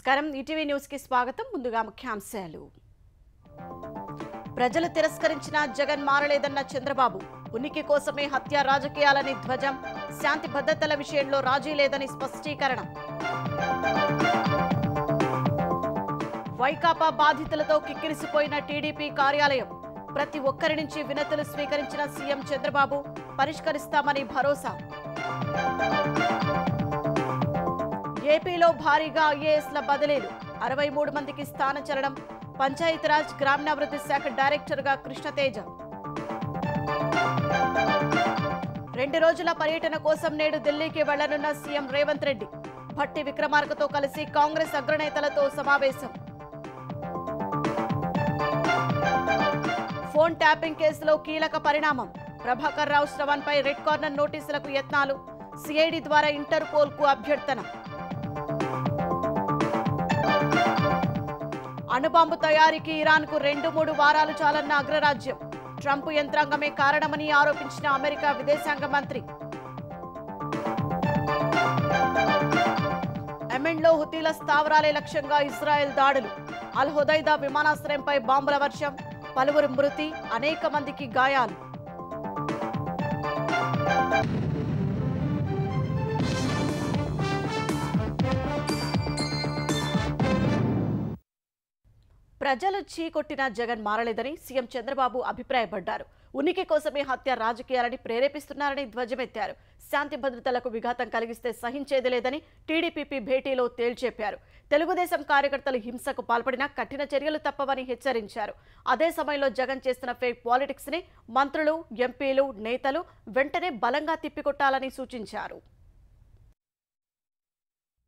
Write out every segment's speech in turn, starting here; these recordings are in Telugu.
నమస్కారం ఈటీవీ న్యూస్ కి స్వాగతం. ముందుగా ముఖ్యాంశాలు. ప్రజలు తిరస్కరించిన జగన్ మారలేదన్న చంద్రబాబు. ఉనికి కోసమే హత్య రాజకీయాలని ధ్వజం. శాంతి భద్రతల విషయంలో రాజీ లేదని స్పష్టీకరణ. వైకాపా బాధితులతో కిక్కిరిసిపోయిన టీడీపీ కార్యాలయం. ప్రతి ఒక్కరి నుంచి వినతులు స్వీకరించిన సీఎం చంద్రబాబు. పరిష్కరిస్తామని భరోసా. ఏపీలో భారీగా ఐఏఎస్ల బదిలీలు. 63 మందికి స్థానచలనం. పంచాయతీరాజ్ గ్రామీణాభివృద్ధి శాఖ డైరెక్టర్గా కృష్ణతేజ. 2 రోజుల పర్యటన కోసం నేడు ఢిల్లీకి వెళ్లనున్న సీఎం రేవంత్ రెడ్డి. భట్టి విక్రమార్కతో కలిసి కాంగ్రెస్ అగ్రనేతలతో సమావేశం. ఫోన్ ట్యాపింగ్ కేసులో కీలక పరిణామం. Prabhakar Rao శ్రవణ్పై red corner నోటీసులకు యత్నాలు. CID ద్వారా ఇంటర్పోల్ కు అభ్యర్థన. అణుబాంబు తయారీకి ఇరాన్కు 2-3 వారాలు చాలన్న అగ్రరాజ్యం. ట్రంప్ యంత్రాంగమే కారణమని ఆరోపించిన అమెరికా విదేశాంగ మంత్రి. యెమెన్లో హుతీల స్థావరాలే లక్ష్యంగా ఇజ్రాయెల్ దాడులు. అల్ హుదైదా విమానాశ్రయంపై బాంబుల వర్షం. పలువురు మృతి, అనేక మందికి గాయాలు. ప్రజలు చీకొట్టిన జగన్ మారలేదని సీఎం చంద్రబాబు అభిప్రాయపడ్డారు. ఉనికి కోసమే హత్య రాజకీయాలని ప్రేరేపిస్తున్నారని ధ్వజమెత్తారు. శాంతి భద్రతలకు విఘాతం కలిగిస్తే సహించేది లేదని టీడీపీ భేటీలో తేల్చెప్పారు. తెలుగుదేశం కార్యకర్తలు హింసకు పాల్పడినా కఠిన చర్యలు తప్పవని హెచ్చరించారు. అదే సమయంలో జగన్ చేస్తున్న ఫేక్ పాలిటిక్స్ ని మంత్రులు, ఎంపీలు, నేతలు వెంటనే బలంగా తిప్పికొట్టాలని సూచించారు.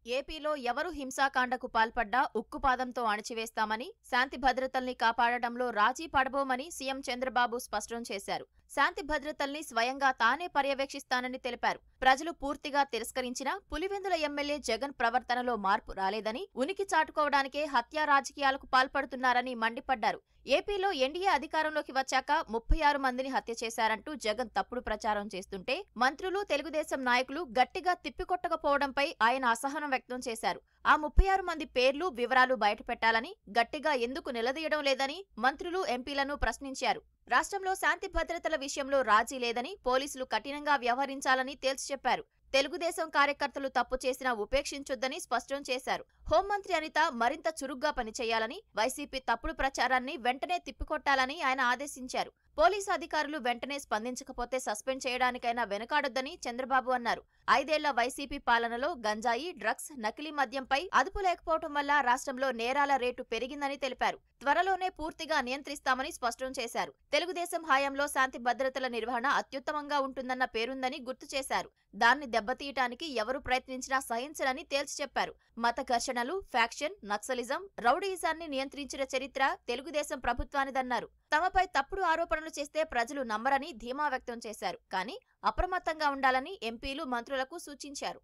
ఏపీలో ఎవరు హింసాకాండకు పాల్పడ్డా ఉక్కుపాదంతో అణిచివేస్తామని, శాంతి భద్రతల్ని కాపాడటంలో రాజీ పడబోమని సీఎం చంద్రబాబు స్పష్టం చేశారు. శాంతి భద్రతల్ని స్వయంగా తానే పర్యవేక్షిస్తానని తెలిపారు. ప్రజలు పూర్తిగా తిరస్కరించినా పులివెందుల ఎమ్మెల్యే జగన్ ప్రవర్తనలో మార్పు రాలేదని, ఉనికి చాటుకోవడానికే హత్యా రాజకీయాలకు పాల్పడుతున్నారని మండిపడ్డారు. ఏపీలో ఎన్డీఏ అధికారంలోకి వచ్చాక 36 మందిని హత్య చేశారంటూ జగన్ తప్పుడు ప్రచారం చేస్తుంటే మంత్రులు, తెలుగుదేశం నాయకులు గట్టిగా తిప్పికొట్టకపోవడంపై ఆయన అసహనం వ్యక్తం చేశారు. ఆ 36 మంది పేర్లు, వివరాలు బయటపెట్టాలని, గట్టిగా ఎందుకు నిలదీయడం లేదని మంత్రులు, ఎంపీలను ప్రశ్నించారు. రాష్ట్రంలో శాంతి భద్రతల విషయంలో రాజీ లేదని, పోలీసులు కఠినంగా వ్యవహరించాలని తేల్చి చెప్పారు. తెలుగుదేశం కార్యకర్తలు తప్పు చేసినా ఉపేక్షించొద్దని స్పష్టం చేశారు. హోంమంత్రి అనిత మరింత చురుగ్గా పనిచేయాలని, వైసీపీ తప్పుడు ప్రచారాన్ని వెంటనే తిప్పికొట్టాలని ఆయన ఆదేశించారు. పోలీసు అధికారులు వెంటనే స్పందించకపోతే సస్పెండ్ చేయడానికైనా వెనుకాడొద్దని చంద్రబాబు అన్నారు. 5 ఏళ్ల వైసీపీ పాలనలో గంజాయి, డ్రగ్స్, నకిలీ మద్యంపై అదుపు లేకపోవడం వల్ల రాష్ట్రంలో నేరాల రేటు పెరిగిందని తెలిపారు. త్వరలోనే పూర్తిగా నియంత్రిస్తామని స్పష్టం చేశారు. తెలుగుదేశం హయాంలో శాంతి భద్రతల నిర్వహణ అత్యుత్తమంగా ఉంటుందన్న పేరుందని గుర్తు చేశారు. దాన్ని దెబ్బతీయటానికి ఎవరు ప్రయత్నించినా సహించరని తేల్చి చెప్పారు. మత ఘర్షణలు, ఫ్యాక్షన్, నక్సలిజం, రౌడీయిజాన్ని నియంత్రించిన చరిత్ర తెలుగుదేశం ప్రభుత్వానిదన్నారు. తమపై తప్పుడు ఆరోపణలు చేస్తే ప్రజలు నమ్మరని ధీమా వ్యక్తం చేశారు. కానీ అప్రమత్తంగా ఉండాలని ఎంపీలు, మంత్రులకు సూచించారు.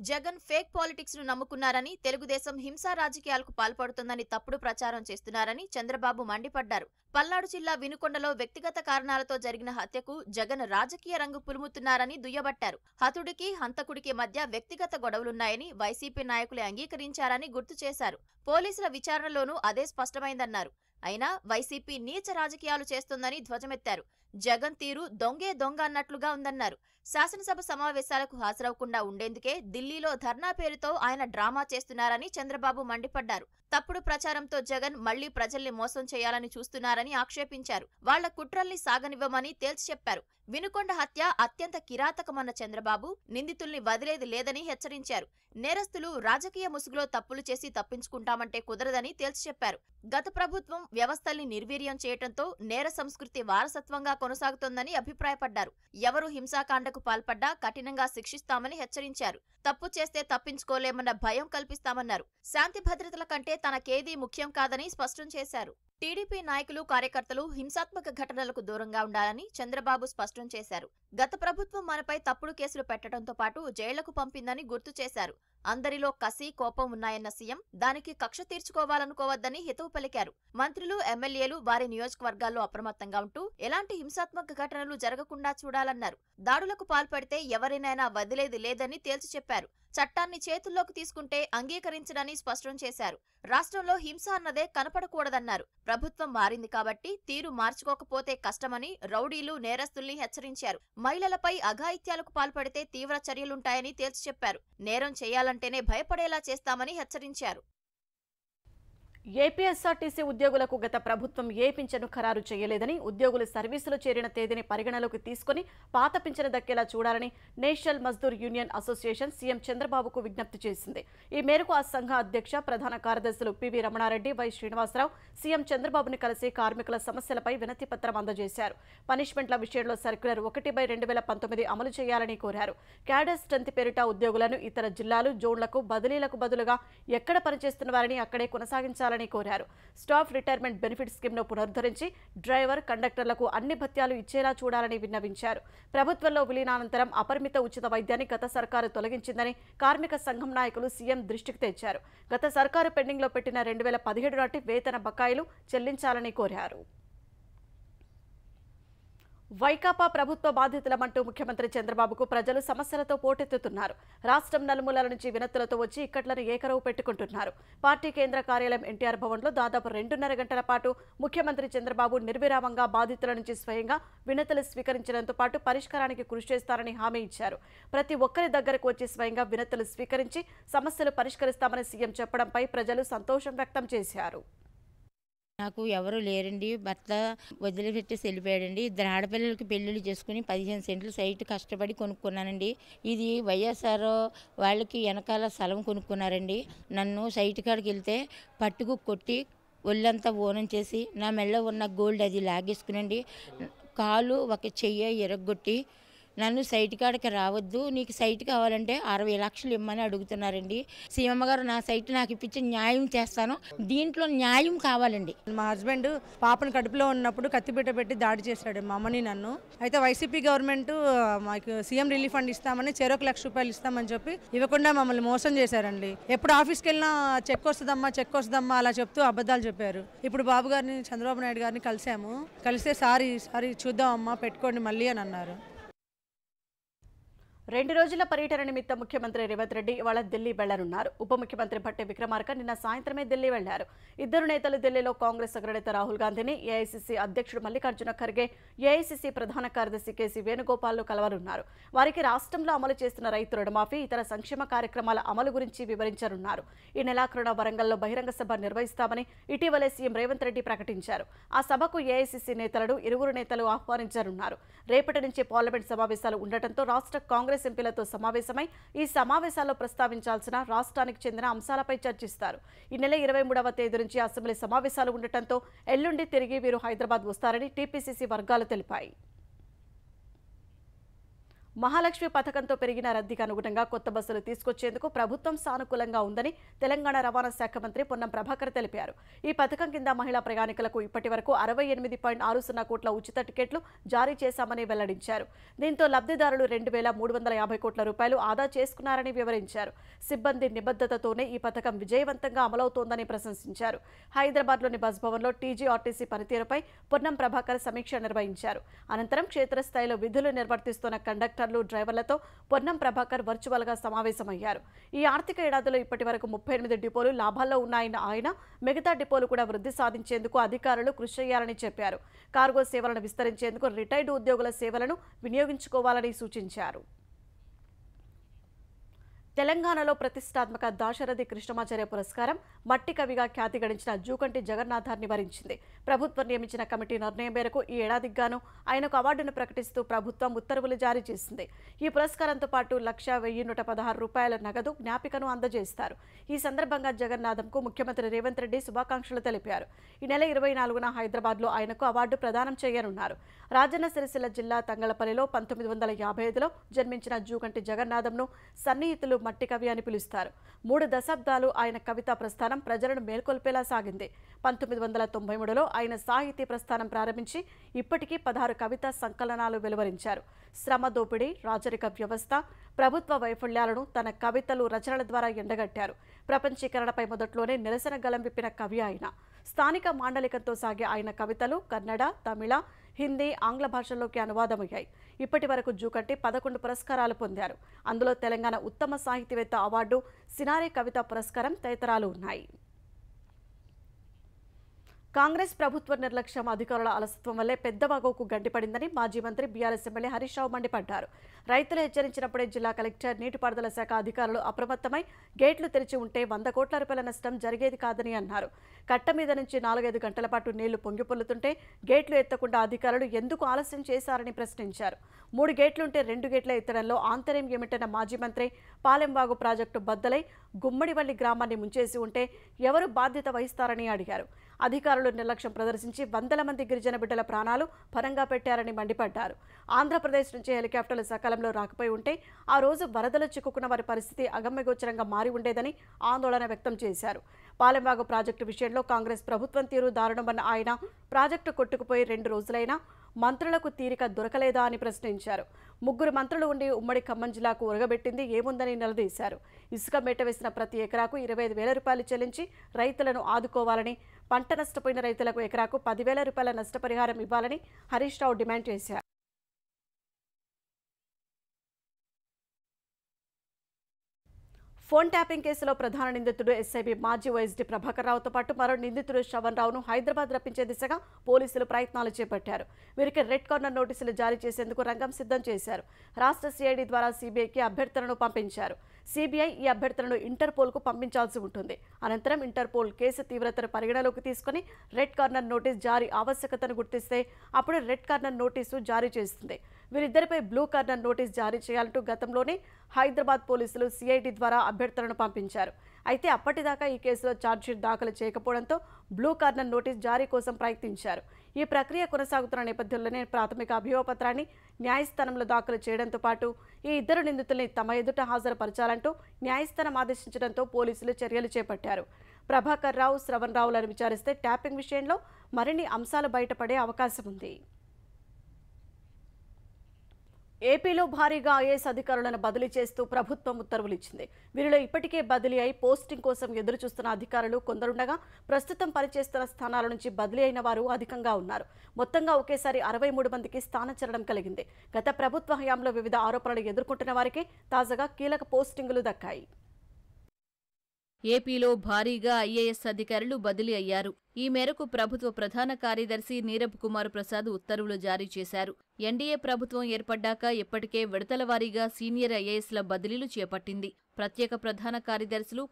జగన్ ఫేక్ పాలిటిక్స్ ను నమ్ముకున్నారని, తెలుగుదేశం హింసా రాజకీయాలకు పాల్పడుతుందని తప్పుడు ప్రచారం చేస్తున్నారని చంద్రబాబు మండిపడ్డారు. పల్నాడు జిల్లా వినుకొండలో వ్యక్తిగత కారణాలతో జరిగిన హత్యకు జగన్ రాజకీయ రంగు పులుముతున్నారని దుయ్యబట్టారు. హతుడికి, హంతకుడికి మధ్య వ్యక్తిగత గొడవలున్నాయని వైసీపీ నాయకులే అంగీకరించారని గుర్తు చేశారు. పోలీసుల విచారణలోనూ అదే స్పష్టమైందన్నారు. అయినా వైసీపీ నీచ రాజకీయాలు చేస్తోందని ధ్వజమెత్తారు. జగన్ తీరు దొంగే దొంగ అన్నట్లుగా ఉందన్నారు. శాసనసభ సమావేశాలకు హాజరవకుండా ఉండేందుకే ఢిల్లీలో ధర్నా పేరుతో ఆయన డ్రామా చేస్తున్నారని చంద్రబాబు మండిపడ్డారు. తప్పుడు ప్రచారంతో జగన్ మళ్లీ ప్రజల్ని మోసం చేయాలని చూస్తున్నారని ఆక్షేపించారు. వాళ్ల కుట్రల్ని సాగనివ్వమని తేల్చి చెప్పారు. వినుకొండ హత్య అత్యంత కిరాతకమన్న చంద్రబాబు నిందితుల్ని వదిలేది లేదని హెచ్చరించారు. నేరస్తులు రాజకీయ ముసుగులో తప్పులు చేసి తప్పించుకుంటామంటే కుదరదని తేల్చి చెప్పారు. గత ప్రభుత్వం వ్యవస్థల్ని నిర్వీర్యం చేయడంతో నేర సంస్కృతి వారసత్వంగా కొనసాగుతోందని అభిప్రాయపడ్డారు. ఎవరు హింసాకాండకు పాల్పడ్డా కఠినంగా శిక్షిస్తామని హెచ్చరించారు. తప్పు చేస్తే తప్పించుకోలేమన్న భయం కల్పిస్తామన్నారు. శాంతి భద్రతల కంటే తనకేదీ ముఖ్యం కాదని స్పష్టం చేశారు. టీడీపీ నాయకులు కార్యకర్తలు హింసాత్మక ఘటనలకు దూరంగా ఉండాలని చంద్రబాబు స్పష్టం చేశారు. గత ప్రభుత్వం మనపై తప్పుడు కేసులు పెట్టడంతో పాటు జైళ్లకు పంపిందని గుర్తు చేశారు. అందరిలో కసి, కోపం ఉన్నాయన్న సీఎం దానికి కక్ష తీర్చుకోవాలనుకోవద్దని హితవు పలికారు. మంత్రులు, ఎమ్మెల్యేలు వారి నియోజకవర్గాల్లో అప్రమత్తంగా ఉంటూ ఎలాంటి హింసాత్మక ఘటనలు జరగకుండా చూడాలన్నారు. దాడులకు పాల్పడితే ఎవరినైనా వదిలేది లేదని తేల్చి చెప్పారు. చట్టాన్ని చేతుల్లోకి తీసుకుంటే అంగీకరించడని స్పష్టం చేశారు. రాష్ట్రంలో హింస అన్నదే కనపడకూడదన్నారు. ప్రభుత్వం మారింది కాబట్టి తీరు మార్చుకోకపోతే కష్టమని రౌడీలు, నేరస్తుల్ని హెచ్చరించారు. మహిళలపై అఘాయిత్యాలకు పాల్పడితే తీవ్ర చర్యలుంటాయని తేల్చి చెప్పారు. నేరం చేయాలంటేనే భయపడేలా చేస్తామని హెచ్చరించారు. ఏపీఎస్ఆర్టీసీ ఉద్యోగులకు గత ప్రభుత్వం ఏ పింఛను ఖరారు చేయలేదని, ఉద్యోగులు సర్వీసులో చేరిన తేదీని పరిగణలోకి తీసుకుని పాత పింఛను దక్కేలా చూడాలని national Mazdoor union association CM చంద్రబాబుకు విజ్ఞప్తి చేసింది. ఈ మేరకు ఆ సంఘ అధ్యక్ష, ప్రధాన కార్యదర్శులు PV Ramanareddy, Y Srinivasarao CM చంద్రబాబుని కలిసి కార్మికుల సమస్యలపై వినతి పత్రం అందజేశారు. పనిష్మెంట్ల విషయంలో సర్క్యులర్ 1/2019 అమలు చేయాలని కోరారు. క్యాడర్ స్ట్రెంత్ పేరిట ఉద్యోగులను ఇతర జిల్లాలు, జోన్లకు బదిలీలకు బదులుగా ఎక్కడ పనిచేస్తున్న వారిని అక్కడే కొనసాగించాలని కోరారు. స్టాఫ్ రిటైర్మెంట్ బెనిఫిట్ స్కీమ్ను పునరుద్ధరించి డ్రైవర్, కండక్టర్లకు అన్ని భత్యాలు ఇచ్చేలా చూడాలని విన్నవించారు. ప్రభుత్వంలో విలీనానంతరం అపరిమిత ఉచిత వైద్యాన్ని గత సర్కారు తొలగించిందని కార్మిక సంఘం నాయకులు సీఎం దృష్టికి తెచ్చారు. గత సర్కారు పెండింగ్లో పెట్టిన 2017 నాటి వేతన బకాయిలు చెల్లించాలని కోరారు. వైకాపా ప్రభుత్వ బాధితులమంటూ ముఖ్యమంత్రి చంద్రబాబుకు ప్రజలు సమస్యలతో పోటెత్తుతున్నారు. రాష్ట్రం నలుమూలల నుంచి వినతులతో వచ్చి ఇక్కట్లను ఏకరవు పెట్టుకుంటున్నారు. పార్టీ కేంద్ర కార్యాలయం ఎన్టీఆర్ భవన్లో దాదాపు 2.5 గంటల పాటు ముఖ్యమంత్రి చంద్రబాబు నిర్విరామంగా బాధితుల నుంచి స్వయంగా వినతులు స్వీకరించడంతో పాటు పరిష్కారానికి కృషి చేస్తారని హామీ ఇచ్చారు. ప్రతి ఒక్కరి దగ్గరకు వచ్చి స్వయంగా వినతులు స్వీకరించి సమస్యలు పరిష్కరిస్తామని సీఎం చెప్పడంపై ప్రజలు సంతోషం వ్యక్తం చేశారు. నాకు ఎవరు లేరండి, భర్త వదిలిపెట్టేసి వెళ్ళిపోయాడండి. 2 ఆడపిల్లలకి పెళ్ళిళ్ళు చేసుకుని 15 సెంట్లు సైట్ కష్టపడి కొనుక్కున్నానండి. ఇది వైఎస్ఆర్ వాళ్ళకి వెనకాల స్థలం కొనుక్కున్నారండి. నన్ను సైట్ కాడికి వెళ్తే పట్టుకు కొట్టి ఒళ్ళంతా ఓనం చేసి నా మెళ్ళ ఉన్న గోల్డ్ అది లాగేసుకునండి, కాలు ఒక చెయ్యి ఎరగొట్టి నన్ను సైట్ కాడికి రావద్దు, నీకు సైట్ కావాలంటే 60 లక్షలు ఇమ్మని అడుగుతున్నారండి. సీఎం గారు నా సైట్ నాకు ఇప్పించి న్యాయం చేస్తాను, దీంట్లో న్యాయం కావాలండి. మా హస్బెండ్ పాపను కడుపులో ఉన్నప్పుడు కత్తిపీట పెట్టి దాడి చేశాడు మా అమ్మని, నన్ను. అయితే వైసీపీ గవర్నమెంట్ మాకు సీఎం రిలీఫ్ ఫండ్ ఇస్తామని 1 లక్ష రూపాయలు ఇస్తామని చెప్పి ఇవ్వకుండా మమ్మల్ని మోసం చేశారండి. ఎప్పుడు ఆఫీస్కి వెళ్ళినా చెక్ వస్తుందమ్మా అలా చెప్తూ అబద్ధాలు చెప్పారు. ఇప్పుడు బాబు గారిని, చంద్రబాబు నాయుడు గారిని కలిస్తే సారీ చూద్దాం అమ్మా, పెట్టుకోండి మళ్ళీ అని అన్నారు. 2 రోజుల పర్యటన నిమిత్తం ముఖ్యమంత్రి రేవంత్ రెడ్డి ఇవాళ ఢిల్లీ వెళ్లనున్నారు. ఉప ముఖ్యమంత్రి భట్టి విక్రమార్క నిన్న సాయంత్రమే ఢిల్లీ వెళ్లారు. ఇద్దరు నేతలు ఢిల్లీలో కాంగ్రెస్ అగ్రనేత రాహుల్ గాంధీని, ఏఐసీసీ అధ్యక్షుడు మల్లికార్జున ఖర్గే, ఏఐసీసీ ప్రధాన కార్యదర్శి కేసీ వేణుగోపాల్ను కలవనున్నారు. వారికి రాష్ట్రంలో అమలు చేస్తున్న రైతు రుణమాఫీ, ఇతర సంక్షేమ కార్యక్రమాల అమలు గురించి వివరించనున్నారు. ఈ నెలాఖరున వరంగల్లో బహిరంగ సభ నిర్వహిస్తామని ఇటీవలే సీఎం రేవంత్ రెడ్డి ప్రకటించారు. ఆ సభకు ఏఐసీసీ నేతలను ఇరువురు నేతలు ఆహ్వానించనున్నారు. రేపటి నుంచి పార్లమెంట్ సమావేశాలు ఉండటంతో రాష్ట్ర కాంగ్రెస్ ఎంపీలతో సమావేశమై ఈ సమావేశాల్లో ప్రస్తావించాల్సిన రాష్ట్రానికి చెందిన అంశాలపై చర్చిస్తారు. ఈ నెల 23వ తేదీ నుంచి అసెంబ్లీ సమావేశాలు ఉండటంతో ఎల్లుండి తిరిగి వీరు హైదరాబాద్ వస్తారని టీపీసీసీ వర్గాలు తెలిపాయి. మహాలక్ష్మి పథకంతో పెరిగిన రద్దీకి అనుగుణంగా కొత్త బస్సులు తీసుకొచ్చేందుకు ప్రభుత్వం సానుకూలంగా ఉందని తెలంగాణ రవాణా శాఖ మంత్రి పొన్నం ప్రభాకర్ తెలిపారు. ఈ పథకం కింద మహిళా ప్రయాణికులకు ఇప్పటి వరకు 68.60 కోట్ల ఉచిత టికెట్లు జారీ చేశామని వెల్లడించారు. దీంతో లబ్ధిదారులు 2,350 కోట్ల రూపాయలు ఆదా చేసుకున్నారని వివరించారు. సిబ్బంది నిబద్ధతతోనే ఈ పథకం విజయవంతంగా అమలవుతోందని ప్రశంసించారు. హైదరాబాద్లోని బస్ భవన్లో టీజీఆర్టీసీ పనితీరుపై పొన్నం ప్రభాకర్ సమీక్ష నిర్వహించారు. అనంతరం క్షేత్రస్థాయిలో విధులు నిర్వర్తిస్తున్న కండక్టర్ డ్రైవర్లతో పొన్నం ప్రభాకర్ వర్చువల్ గా సమావేశమయ్యారు. ఈ ఆర్థిక ఏడాదిలో ఇప్పటి వరకు 38 డిపోలు లాభాల్లో ఉన్నాయన్న ఆయన మిగతా డిపోలు కూడా వృద్ధి సాధించేందుకు అధికారులు కృషి చేయాలని చెప్పారు. కార్గో సేవలను విస్తరించేందుకు రిటైర్డ్ ఉద్యోగుల సేవలను వినియోగించుకోవాలని సూచించారు. తెలంగాణలో ప్రతిష్టాత్మక దాశరథి కృష్ణమాచార్య పురస్కారం మట్టి కవిగా ఖ్యాతి గడించిన జూకంటి జగన్నాథాన్ని వరించింది. ప్రభుత్వం నియమించిన కమిటీ నిర్ణయం మేరకు ఈ ఏడాదికి గాను ఆయనకు అవార్డును ప్రకటిస్తూ ప్రభుత్వం ఉత్తర్వులు జారీ చేసింది. ఈ పురస్కారంతో పాటు 1,116 రూపాయల నగదు జ్ఞాపికను అందజేస్తారు. ఈ సందర్భంగా జగన్నాథంకు ముఖ్యమంత్రి రేవంత్ రెడ్డి శుభాకాంక్షలు తెలిపారు. ఈ నెల 24న హైదరాబాద్లో ఆయనకు అవార్డు ప్రదానం చేయనున్నారు. రాజన్న సిరిసిల్ల జిల్లా తంగళపల్లిలో 1955లో జన్మించిన జూకంటి జగన్నాథంను సన్నిహితులు మట్టి కవి అని పిలుస్తారు. 3 దశాబ్దాలు ఆయన కవితా ప్రస్థానం ప్రజలను మేల్కొల్పేలా సాగింది. 1993లో ఆయన సాహితీ ప్రస్థానం ప్రారంభించి ఇప్పటికీ 16 కవితా సంకలనాలు వెలువరించారు. శ్రమ దోపిడీ, రాజరిక వ్యవస్థ, ప్రభుత్వ వైఫల్యాలను తన కవితలు, రచనల ద్వారా ఎండగట్టారు. ప్రపంచీకరణపై మొదట్లోనే నిరసన గలం విప్పిన కవి ఆయన. స్థానిక మాండలికంతో సాగే ఆయన కవితలు కన్నడ, తమిళ, హిందీ, ఆంగ్ల భాషల్లోకి అనువాదమయ్యాయి. ఇప్పటి వరకు జూకంటి 11 పురస్కారాలు పొందారు. అందులో తెలంగాణ ఉత్తమ సాహితీవేత్త అవార్డు, సినారే కవితా పురస్కారం తదితరాలు ఉన్నాయి. కాంగ్రెస్ ప్రభుత్వ నిర్లక్ష్యం, అధికారుల అలసత్వం వల్లే పెద్దవాగోకు గండిపడిందని మాజీ మంత్రి బీఆర్ఎస్ ఎమ్మెల్యే హరీష్ రావు మండిపడ్డారు. రైతులు హెచ్చరించినప్పుడే జిల్లా కలెక్టర్, నీటిపారుదల శాఖ అధికారులు అప్రమత్తమై గేట్లు తెరిచి ఉంటే 100 కోట్ల రూపాయల నష్టం జరిగేది కాదని అన్నారు. కట్ట మీద నుంచి 4-5 గంటల పాటు నీళ్లు పొంగిపొల్లుతుంటే గేట్లు ఎత్తకుండా అధికారులు ఎందుకు ఆలస్యం చేశారని ప్రశ్నించారు. 3 గేట్లుంటే 2 గేట్ల ఎత్తడంలో ఆంతర్యం ఏమిటన్న మాజీ మంత్రి పాలెంవాగు ప్రాజెక్టు బద్దలై గుమ్మడివల్లి గ్రామాన్ని ముంచేసి ఉంటే ఎవరు బాధ్యత వహిస్తారని అడిగారు. అధికారులు నిర్లక్ష్యం ప్రదర్శించి వందల మంది గిరిజన బిడ్డల ప్రాణాలు పరంగా పెట్టారని మండిపడ్డారు. ఆంధ్రప్రదేశ్ నుంచి హెలికాప్టర్లు సకాలంలో రాకపోయి ఉంటే ఆ రోజు వరదలు చిక్కుకున్న వారి పరిస్థితి అగమ్యగోచరంగా మారి ఉండేదని ఆందోళన వ్యక్తం చేశారు. పాలెంవాగు ప్రాజెక్టు విషయంలో కాంగ్రెస్ ప్రభుత్వం తీరు దారుణమన్న ఆయన ప్రాజెక్టు కొట్టుకుపోయి 2 రోజులైనా మంత్రులకు తీరిక దొరకలేదా అని ప్రశ్నించారు. 3 మంత్రులు ఉండి ఉమ్మడి ఖమ్మం జిల్లాకు ఉరగబెట్టింది ఏముందని నిలదీశారు. ఇసుక మేట వేసిన ప్రతి ఎకరాకు 25,000 రూపాయలు చెల్లించి రైతులను ఆదుకోవాలని, పంట నష్టపోయిన రైతులకు ఎకరాకు 10,000 రూపాయల నష్టపరిహారం ఇవ్వాలని హరీష్ రావు డిమాండ్ చేశారు. ఫోన్ ట్యాపింగ్ కేసులో ప్రధాన నిందితుడు ఎస్ఐబి మాజీ వైఎస్డీ ప్రభాకర్ రావుతో పాటు మరో నిందితుడు శ్రవణ్ రావును హైదరాబాద్ రప్పించే దిశగా పోలీసులు ప్రయత్నాలు చేపట్టారు. వీరికి రెడ్ కార్నర్ నోటీసులు జారీ చేసేందుకు రంగం సిద్ధం చేశారు. రాష్ట్ర సిఐడి ద్వారా సిబిఐకి అభ్యర్థనను పంపించారు. సిబిఐ ఈ అభ్యర్థనను ఇంటర్పోల్కు పంపించాల్సి ఉంటుంది. అనంతరం ఇంటర్పోల్ కేసు తీవ్రతను పరిగణలోకి తీసుకుని రెడ్ కార్నర్ నోటీస్ జారీ ఆవశ్యకతను గుర్తిస్తే అప్పుడు రెడ్ కార్నర్ నోటీసు జారీ చేస్తుంది. వీరిద్దరిపై బ్లూ కార్నర్ నోటీస్ జారీ చేయాలంటూ గతంలోనే హైదరాబాద్ పోలీసులు సిఐడి ద్వారా అభ్యర్థనను పంపించారు. అయితే అప్పటిదాకా ఈ కేసులో ఛార్జ్షీట్ దాఖలు చేయకపోవడంతో బ్లూ కార్నర్ నోటీస్ జారీ కోసం ప్రయత్నించారు. ఈ ప్రక్రియ కొనసాగుతున్న నేపథ్యంలోనే ప్రాథమిక అభియోగపత్రాన్ని న్యాయస్థానంలో దాఖలు చేయడంతో పాటు ఈ 2 నిందితుల్ని తమ ఎదుట హాజరుపరచాలంటూ న్యాయస్థానం ఆదేశించడంతో పోలీసులు చర్యలు చేపట్టారు. ప్రభాకర్ రావు, శ్రవణ్ రావులను విచారిస్తే ట్యాపింగ్ విషయంలో మరిన్ని అంశాలు బయటపడే అవకాశం ఉంది. ఏపీలో భారీగా ఐఏఎస్ అధికారులను బదిలీ చేస్తూ ప్రభుత్వం ఉత్తర్వులు ఇచ్చింది. వీరిలో ఇప్పటికే బదిలీ అయి పోస్టింగ్ కోసం ఎదురుచూస్తున్న అధికారులు కొందరుండగా ప్రస్తుతం పనిచేస్తున్న స్థానాల నుంచి బదిలీ అయిన వారు అధికంగా ఉన్నారు. మొత్తంగా ఒకేసారి 63 మందికి స్థానచలనం కలిగింది. గత ప్రభుత్వ హయాంలో వివిధ ఆరోపణలు ఎదుర్కొంటున్న వారికి తాజాగా కీలక పోస్టింగులు దక్కాయి. ఏపీలో భారీగా ఐఏఎస్ అధికారులు బదిలీ అయ్యారు. ఈ మేరకు ప్రభుత్వ ప్రధాన కార్యదర్శి నీరబ్ కుమార్ ప్రసాద్ ఉత్తర్వులు జారీ చేశారు. ఎన్డీఏ ప్రభుత్వం ఏర్పడ్డాక ఇప్పటికే విడతల వారీగా సీనియర్ ఐఏఎస్ల బదిలీలు చేపట్టింది. ప్రత్యేక ప్రధాన కార్యదర్శులు,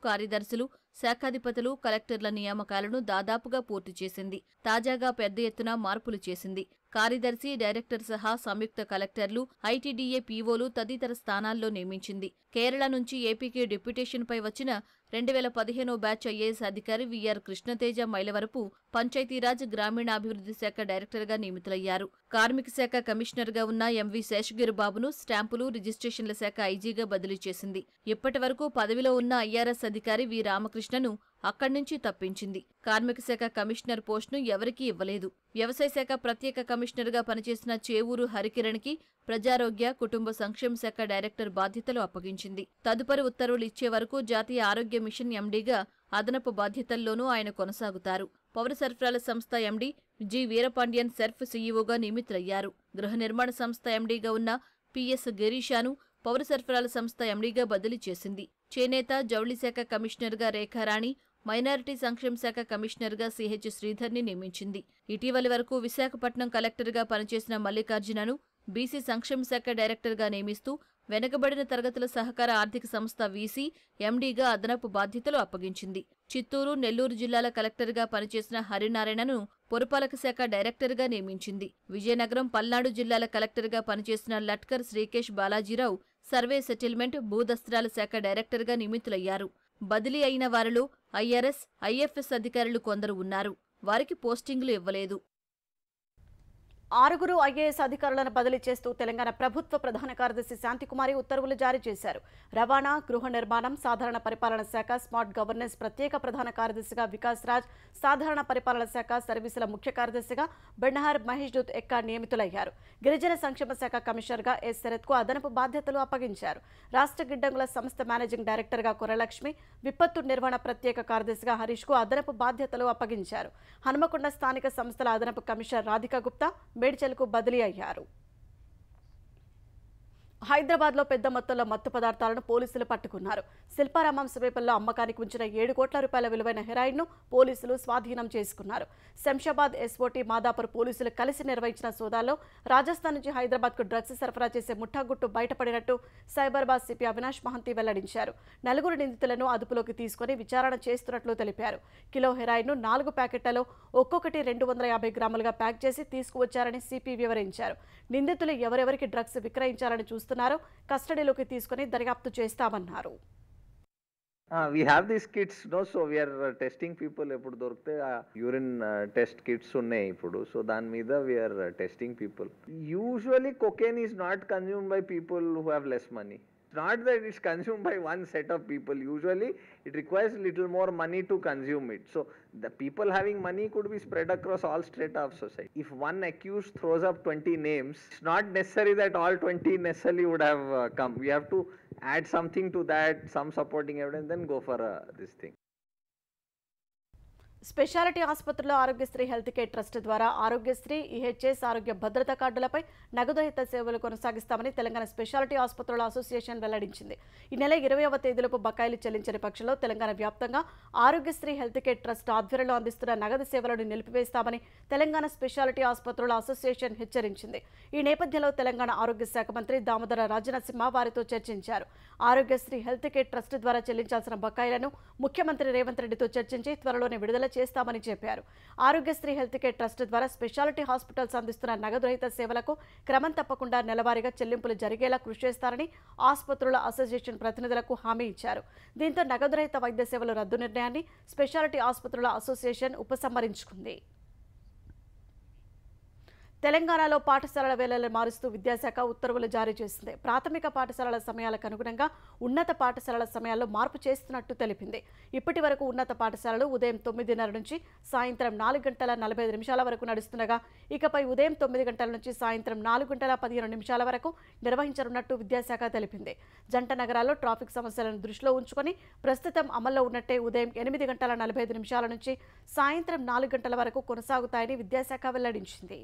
శాఖాధిపతులు, కలెక్టర్ల నియామకాలను దాదాపుగా పూర్తి చేసింది. తాజాగా పెద్ద ఎత్తున మార్పులు చేసింది. కార్యదర్శి, డైరెక్టర్ సహా సంయుక్త కలెక్టర్లు, ఐటీడీఏ పీఓలు తదితర స్థానాల్లో నియమించింది. కేరళ నుంచి ఏపీకి డిప్యుటేషన్పై వచ్చిన 2015 బ్యాచ్ ఐఏఎస్ అధికారి విఆర్ కృష్ణతేజ మైలవరపు పంచాయతీరాజ్, గ్రామీణాభివృద్ధి శాఖ డైరెక్టర్గా నియమితులయ్యారు. కార్మిక శాఖ కమిషనర్గా ఉన్న ఎంవి శేషగిరి బాబును స్టాంపులు, రిజిస్ట్రేషన్ల శాఖ ఐజీగా బదిలీ చేసింది. ఇప్పటి వరకు పదవిలో ఉన్న ఐఆర్ఎస్ అధికారి వి రామకృష్ణను అక్కడి నుంచి తప్పించింది. కార్మిక శాఖ కమిషనర్ పోస్టును ఎవరికీ ఇవ్వలేదు. వ్యవసాయ శాఖ ప్రత్యేక కమిషనర్గా పనిచేసిన చేవూరు హరికిరణ్కి ప్రజారోగ్య, కుటుంబ సంక్షేమ శాఖ డైరెక్టర్ బాధ్యతలు అప్పగించింది. తదుపరి ఉత్తర్వులు ఇచ్చే వరకు జాతీయ ఆరోగ్య మిషన్ ఎండీగా అదనపు బాధ్యతల్లోనూ ఆయన కొనసాగుతారు. పౌర సరఫరాల సంస్థ ఎండీ జి వీరపాండ్యన్ సెర్ఫ్ సీఈఓగా నియమితులయ్యారు. గృహ నిర్మాణ సంస్థ ఎండీగా ఉన్న పిఎస్ గిరీషాను పౌర సరఫరాల సంస్థ ఎండీగా బదిలీ చేసింది. చేనేత, జౌళి శాఖ కమిషనర్గా రేఖారాణి, మైనారిటీ సంక్షేమ శాఖ కమిషనర్గా సిహెచ్ శ్రీధర్ని నియమించింది. ఇటీవలి వరకు విశాఖపట్నం కలెక్టర్గా పనిచేసిన మల్లికార్జునను బీసీ సంక్షేమ శాఖ డైరెక్టర్గా నియమిస్తూ వెనుకబడిన తరగతుల సహకార ఆర్థిక సంస్థ వీసీ ఎండీగా అదనపు బాధ్యతలు అప్పగించింది. చిత్తూరు, నెల్లూరు జిల్లాల కలెక్టర్గా పనిచేసిన హరినారాయణను పురపాలక శాఖ డైరెక్టర్గా నియమించింది. విజయనగరం, పల్నాడు జిల్లాల కలెక్టర్గా పనిచేసిన లట్కర్ శ్రీకేష్ బాలాజీరావు సర్వే సెటిల్మెంట్, భూదస్త్రాల శాఖ డైరెక్టర్గా నియమితులయ్యారు. బదిలీ అయిన వారిలో ఐఆర్ఎస్, ఐఎఫ్ఎస్ అధికారులు కొందరు ఉన్నారు. వారికి పోస్టింగులు ఇవ్వలేదు. 6 ఐఏఎస్ అధికారులను బదిలీ చేస్తూ తెలంగాణ ప్రభుత్వ ప్రధాన కార్యదర్శి శాంతికుమారి ఉత్తర్వులు జారీ చేశారు. రవాణా, గృహ నిర్మాణం, సాధారణ పరిపాలన శాఖ, స్మార్ట్ గవర్నెన్స్ ప్రత్యేక ప్రధాన కార్యదర్శిగా వికాస్ రాజ్, సాధారణ పరిపాలన శాఖ సర్వీసుల ముఖ్య కార్యదర్శిగా బెండహార్ మహేష్ దూత్ ఎక్కా నియమితులయ్యారు. గిరిజన సంక్షేమ శాఖ కమిషనర్గా ఎస్ శరత్కు అదనపు బాధ్యతలు అప్పగించారు. రాష్ట్ర గిడ్డంగుల సంస్థ మేనేజింగ్ డైరెక్టర్గా కొరలక్ష్మి, విపత్తు నిర్వహణ ప్రత్యేక కార్యదర్శిగా హరీష్కు అదనపు బాధ్యతలు అప్పగించారు. హనుమకొండ స్థానిక సంస్థల అదనపు కమిషనర్ రాధికా గుప్తా మేడ్చల్కు బదిలీ అయ్యారు. హైదరాబాద్లో పెద్ద మొత్తంలో మత్తు పదార్థాలను పోలీసులు పట్టుకున్నారు. శిల్పారామం సమీపంలో అమ్మకానికి ఉంచిన 7 కోట్ల రూపాయల విలువైన హెరాయిన్ను పోలీసులు స్వాధీనం చేసుకున్నారు. శంషాబాద్ ఎస్ఓటీ మాదాపూర్ పోలీసులు కలిసి నిర్వహించిన సోదాల్లో రాజస్థాన్ నుంచి హైదరాబాద్కు డ్రగ్స్ సరఫరా చేసే ముఠాగుట్టు బయటపడినట్టు సైబరాబాద్ సిపి అవినాష్ మహంతి వెల్లడించారు. 4 నిందితులను అదుపులోకి తీసుకుని విచారణ చేస్తున్నట్లు తెలిపారు. కిలో హెరాయిన్ను 4 ప్యాకెట్లలో ఒక్కొక్కటి 250 గ్రాములుగా ప్యాక్ చేసి తీసుకువచ్చారని సిపి వివరించారు. నిందితులు ఎవరెవరికి డ్రగ్స్ విక్రయించాలని చూస్తున్నారో కస్టడీలోకి తీసుకుని దర్యాప్తు చేస్తామన్నారు. We have these kits, no, so we are testing people ఎప్పుడు దొరికితే యూరిన్ టెస్ట్ కిట్స్ ఉన్నాయి ఇప్పుడు, సో దాని మీద we are testing people. Usually cocaine is not consumed by people who have less money. It's not that it's consumed by one set of people. Usually it requires little more money to consume it. So the people having money could be spread across all strata of society. If one accused throws up 20 names, it's not necessary that all 20 necessarily would have come. We have to add something to that, some supporting evidence, then go for this thing. Speciality ఆసుపత్రిలో ఆరోగ్యశ్రీ హెల్త్ కేర్ ట్రస్ట్ ద్వారా ఆరోగ్యశ్రీ, ఈహెచ్ఎస్ ఆరోగ్య భద్రత కార్డులపై నగదురహిత సేవలు కొనసాగిస్తామని తెలంగాణ స్పెషాలిటీ ఆసుపత్రుల అసోసియేషన్ వెల్లడించింది. ఈ నెల 20వ తేదీలోపు బకాయిలు చెల్లించని పక్షంలో తెలంగాణ వ్యాప్తంగా ఆరోగ్యశ్రీ హెల్త్ కేర్ ట్రస్ట్ ఆధ్వర్యంలో అందిస్తున్న నగదు సేవలను నిలిపివేస్తామని తెలంగాణ స్పెషాలిటీ ఆసుపత్రుల అసోసియేషన్ హెచ్చరించింది. ఈ నేపథ్యంలో తెలంగాణ ఆరోగ్య శాఖ మంత్రి దామోదర రాజనరసింహ వారితో చర్చించారు. ఆరోగ్యశ్రీ హెల్త్ కేర్ ట్రస్ట్ ద్వారా చెల్లించాల్సిన బకాయిలను ముఖ్యమంత్రి రేవంత్ రెడ్డితో చర్చించి త్వరలోనే విడుదల చేస్తామని చెప్పారు. ఆరోగ్యశ్రీ హెల్త్ కేర్ ట్రస్ట్ ద్వారా స్పెషాలిటీ హాస్పిటల్స్ అందిస్తున్న నగదు రహిత సేవలకు క్రమం తప్పకుండా నెలవారీగా చెల్లింపులు జరిగేలా కృషి చేస్తారని ఆసుపత్రుల అసోసియేషన్ ప్రతినిధులకు హామీ ఇచ్చారు. దీంతో నగదు రహిత వైద్య సేవల రద్దు నిర్ణయాన్ని స్పెషాలిటీ ఆసుపత్రుల అసోసియేషన్ ఉపసంహరించుకుంది. తెలంగాణలో పాఠశాలల వేళలను మారుస్తూ విద్యాశాఖ ఉత్తర్వులు జారీ చేసింది. ప్రాథమిక పాఠశాలల సమయాలకు అనుగుణంగా ఉన్నత పాఠశాలల సమయాల్లో మార్పు చేస్తున్నట్టు తెలిపింది. ఇప్పటి వరకు ఉన్నత పాఠశాలలు ఉదయం 9:30 నుంచి సాయంత్రం 4:45 వరకు నడుస్తుండగా ఇకపై ఉదయం 9 గంటల నుంచి సాయంత్రం 4:15 వరకు నిర్వహించనున్నట్టు విద్యాశాఖ తెలిపింది. జంట నగరాల్లో ట్రాఫిక్ సమస్యలను దృష్టిలో ఉంచుకొని ప్రస్తుతం అమల్లో ఉన్నట్టే ఉదయం 8:45 నుంచి సాయంత్రం 4 గంటల వరకు కొనసాగుతాయని విద్యాశాఖ వెల్లడించింది.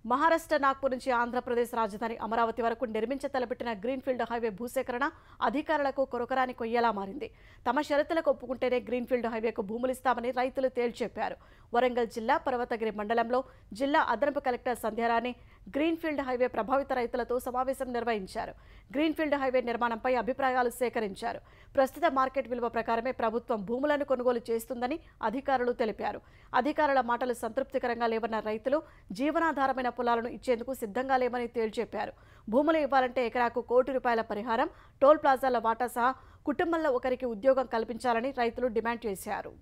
మహారాష్ట్ర నాగ్పూర్ నుంచి ఆంధ్రప్రదేశ్ రాజధాని అమరావతి వరకు నిర్మించతలపెట్టిన గ్రీన్ఫీల్డ్ హైవే భూసేకరణ అధికారులకు కొరకరాని కొయ్యేలా మారింది. తమ షరతులకు ఒప్పుకుంటేనే గ్రీన్ఫీల్డ్ హైవేకు భూములిస్తామని రైతులు తేల్చెప్పారు. వరంగల్ జిల్లా పర్వతగిరి మండలంలో జిల్లా అదనపు కలెక్టర్ సంధ్యారాణి గ్రీన్ఫీల్డ్ హైవే ప్రభావిత రైతులతో సమావేశం నిర్వహించారు. గ్రీన్ఫీల్డ్ హైవే నిర్మాణంపై అభిప్రాయాలు సేకరించారు. ప్రస్తుత మార్కెట్ విలువ ప్రకారమే ప్రభుత్వం భూములను కొనుగోలు చేస్తుందని అధికారులు తెలిపారు. అధికారుల మాటలు సంతృప్తికరంగా లేవన్న రైతులు జీవనాధారమైన పొలాలను ఇచ్చేందుకు సిద్ధంగా లేమని తేల్చెప్పారు. భూములు ఇవ్వాలంటే ఎకరాకు ₹1 కోటి పరిహారం, టోల్ ప్లాజాల వాటా సహా కుటుంబంలో ఒకరికి ఉద్యోగం కల్పించాలని రైతులు డిమాండ్ చేశారు.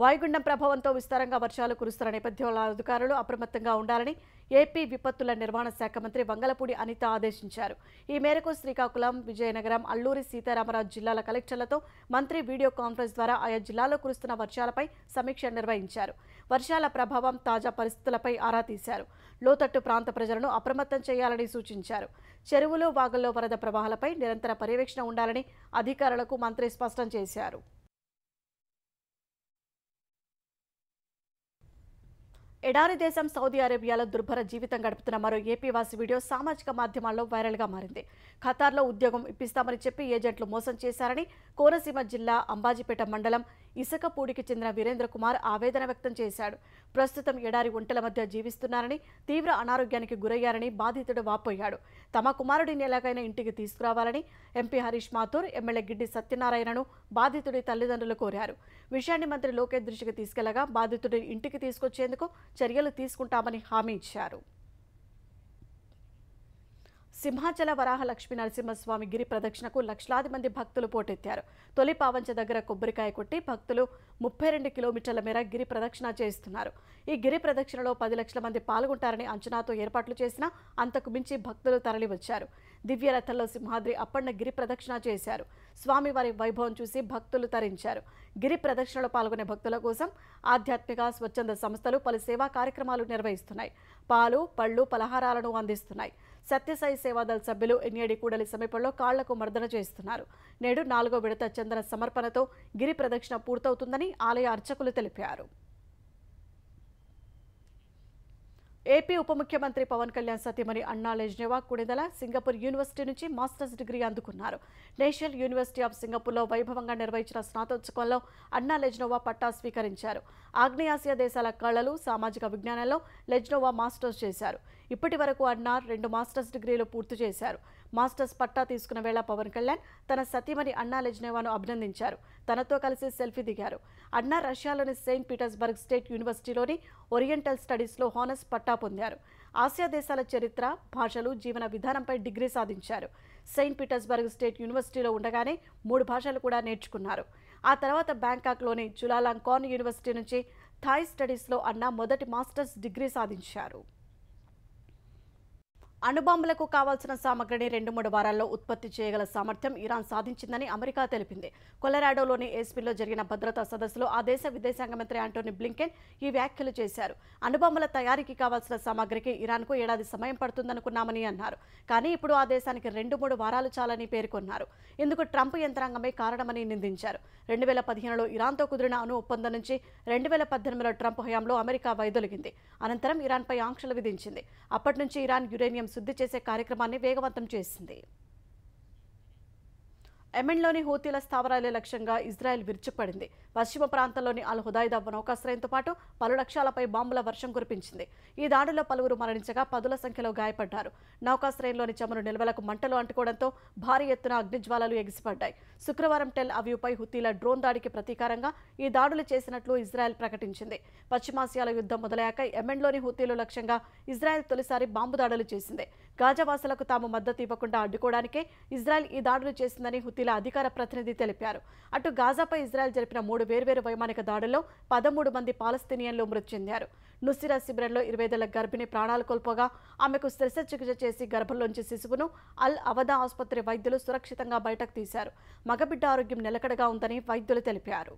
వాయుగుండం ప్రభావంతో విస్తారంగా వర్షాలు కురుస్తున్న నేపథ్యంలో అధికారులు అప్రమత్తంగా ఉండాలని ఏపీ విపత్తుల నిర్వహణ శాఖ మంత్రి వంగలపూడి అనిత ఆదేశించారు. ఈ మేరకు శ్రీకాకుళం, విజయనగరం, అల్లూరి సీతారామరాజు జిల్లాల కలెక్టర్లతో మంత్రి వీడియో కాన్ఫరెన్స్ ద్వారా ఆయా జిల్లాల్లో కురుస్తున్న వర్షాలపై సమీక్ష నిర్వహించారు. వర్షాల ప్రభావం, తాజా పరిస్థితులపై ఆరా తీశారు. లోతట్టు ప్రాంత ప్రజలను అప్రమత్తం చేయాలని సూచించారు. చెరువులు, వాగుల్లో వరద ప్రవాహాలపై నిరంతర పర్యవేక్షణ ఉండాలని అధికారులకు మంత్రి స్పష్టం చేశారు. ఎడారి దేశం సౌదీ అరేబియాలో దుర్భర జీవితం గడుపుతున్న మరో ఏపీవాసి వీడియో సామాజిక మాధ్యమాల్లో వైరల్గా మారింది. ఖతార్లో ఉద్యోగం ఇప్పిస్తామని చెప్పి ఏజెంట్లు మోసం చేశారని కోనసీమ జిల్లా అంబాజీపేట మండలం ఇసకపూడికి చెందిన వీరేంద్ర కుమార్ ఆవేదన వ్యక్తం చేశాడు. ప్రస్తుతం ఎడారి ఒంటెల మధ్య జీవిస్తున్నారని, తీవ్ర అనారోగ్యానికి గురయ్యారని బాధితుడు వాపోయాడు. తమ కుమారుడిని ఎలాగైనా ఇంటికి తీసుకురావాలని ఎంపీ హరీష్ మాథూర్, ఎమ్మెల్యే గిడ్డి సత్యనారాయణను బాధితుడి తల్లిదండ్రులు కోరారు. విషయాన్ని మంత్రి లోకేష్ దృష్టికి తీసుకెళ్లగా బాధితుడిని ఇంటికి తీసుకొచ్చేందుకు చర్యలు తీసుకుంటామని హామీ ఇచ్చారు. సింహాచల వరాహ లక్ష్మీ నరసింహస్వామి గిరి ప్రదక్షిణకు లక్షలాది మంది భక్తులు పోటెత్తారు. తొలి పావంచ దగ్గర కొబ్బరికాయ కొట్టి భక్తులు 32 కిలోమీటర్ల మేర గిరి ప్రదక్షిణ చేస్తున్నారు. ఈ గిరి ప్రదక్షిణలో 10 లక్షల మంది పాల్గొంటారని అంచనాతో ఏర్పాట్లు చేసినా అంతకు మించి భక్తులు తరలివచ్చారు. దివ్య రథంలో సింహాద్రి అప్పన్న గిరి ప్రదక్షిణ చేశారు. స్వామివారి వైభవం చూసి భక్తులు తరించారు. గిరి ప్రదక్షిణలో పాల్గొనే భక్తుల కోసం ఆధ్యాత్మిక స్వచ్ఛంద సంస్థలు పలు సేవా కార్యక్రమాలు నిర్వహిస్తున్నాయి. పాలు, పళ్ళు, పలహారాలను అందిస్తున్నాయి. సత్యసాయి సేవాదళ సభ్యులు ఎన్ఏడి కూడలి సమీపంలో కాళ్లకు మర్దన చేస్తున్నారు. నేడు 4వ విడత చందన సమర్పణతో గిరి ప్రదక్షిణ పూర్తవుతుందని ఆలయ అర్చకులు తెలిపారు. ఏపీ ఉప ముఖ్యమంత్రి పవన్ కళ్యాణ్ సతీమణి అన్నా లెజ్నేవా కుడిదల సింగపూర్ యూనివర్సిటీ నుంచి మాస్టర్స్ డిగ్రీ అందుకున్నారు. నేషనల్ యూనివర్సిటీ ఆఫ్ సింగపూర్లో వైభవంగా నిర్వహించిన స్నాతోత్సవంలో అన్నా లెజ్నోవా పట్టా స్వీకరించారు. ఆగ్నేయాసియా దేశాల కళలు, సామాజిక విజ్ఞానంలో లెజ్నోవా మాస్టర్స్ చేశారు. ఇప్పటి వరకు అన్నా 2 మాస్టర్స్ డిగ్రీలు పూర్తి చేశారు. మాస్టర్స్ పట్టా తీసుకున్న వేళ పవన్ కళ్యాణ్ తన సతీమణి అన్నా లెజ్నేవాను అభినందించారు. తనతో కలిసి సెల్ఫీ దిగారు. అన్నా రష్యాలోని సెయింట్ పీటర్స్బర్గ్ స్టేట్ యూనివర్సిటీలోని ఓరియంటల్ స్టడీస్లో హానర్స్ పట్టా పొందారు. ఆసియా దేశాల చరిత్ర, భాషలు, జీవన విధానంపై డిగ్రీ సాధించారు. సెయింట్ పీటర్స్బర్గ్ స్టేట్ యూనివర్సిటీలో ఉండగానే 3 భాషలు కూడా నేర్చుకున్నారు. ఆ తర్వాత బ్యాంకాక్లోని చులాలాంకాన్ యూనివర్సిటీ నుంచి థాయ్ స్టడీస్లో అన్నా మొదటి మాస్టర్స్ డిగ్రీ సాధించారు. అణుబాంబులకు కావాల్సిన సామగ్రిని 2-3 వారాల్లో ఉత్పత్తి చేయగల సామర్థ్యం ఇరాన్ సాధించిందని అమెరికా తెలిపింది. కొలరాడోలోని ఏస్పిన్లో జరిగిన భద్రతా సదస్సులో ఆ దేశ విదేశాంగ మంత్రి ఆంటోనీ బ్లింకెన్ ఈ వ్యాఖ్యలు చేశారు. అణుబాంబుల తయారీకి కావాల్సిన సామగ్రికి ఇరాన్కు ఏడాది సమయం పడుతుందనుకున్నామని అన్నారు. కానీ ఇప్పుడు ఆ దేశానికి 2-3 వారాలు చాలని పేర్కొన్నారు. ఇందుకు ట్రంప్ యంత్రాంగమే కారణమని నిందించారు. 2015లో ఇరాన్తో కుదిరిన అణు ఒప్పందం నుంచి 2018లో ట్రంప్ హయాంలో అమెరికా వైదొలిగింది. అనంతరం ఇరాన్పై ఆంక్షలు విధించింది. అప్పటి నుంచి ఇరాన్ యురేనియం శుద్ధి చేసే కార్యక్రమాన్ని వేగవంతం చేసింది. యెమెన్లోని హూతీల స్థావరాలే లక్ష్యంగా ఇజ్రాయెల్ విరుచుకుపడింది. పశ్చిమ ప్రాంతంలోని అల్ హుదైదా నౌకాశ్రయంతో పాటు పలు లక్ష్యాలపై బాంబుల వర్షం కురిపించింది. ఈ దాడిలో పలువురు మరణించగా 10ల సంఖ్యలో గాయపడ్డారు. నౌకాశ్రయంలోని చమురు నిల్వలకు మంటలు అంటుకోవడంతో భారీ ఎత్తున అగ్నిజ్వాలలు ఎగిసిపడ్డాయి. శుక్రవారం టెల్ అవీవ్పై హుతీల డ్రోన్ దాడికి ప్రతీకారంగా ఈ దాడులు చేసినట్లు ఇజ్రాయెల్ ప్రకటించింది. పశ్చిమాసియాలో యుద్ధం మొదలయ్యాక యెమెన్లోని హుతీలు లక్ష్యంగా ఇజ్రాయెల్ తొలిసారి బాంబు దాడులు చేసింది. గాజావాసులకు తాము మద్దతు ఇవ్వకుండా అడ్డుకోవడానికే ఇజ్రాయెల్ ఈ దాడులు చేసిందని హుతీల అధికార ప్రతినిధి తెలిపారు. అటు గాజాపై ఇజ్రాయెల్ జరిపిన 3 వేర్వేరు వైమానిక దాడుల్లో 13 మంది పాలస్తీనియన్లు మృతి చెందారు. నుసిరా శిబిరంలో 25 ఏళ్ల గర్భిణి ప్రాణాలు కోల్పోగా ఆమెకు శస్త్రచికిత్స చేసి గర్భంలోంచి శిశువును అల్ అవదా ఆసుపత్రి వైద్యులు సురక్షితంగా బయటకు తీశారు. మగబిడ్డ ఆరోగ్యం నిలకడగా ఉందని వైద్యులు తెలిపారు.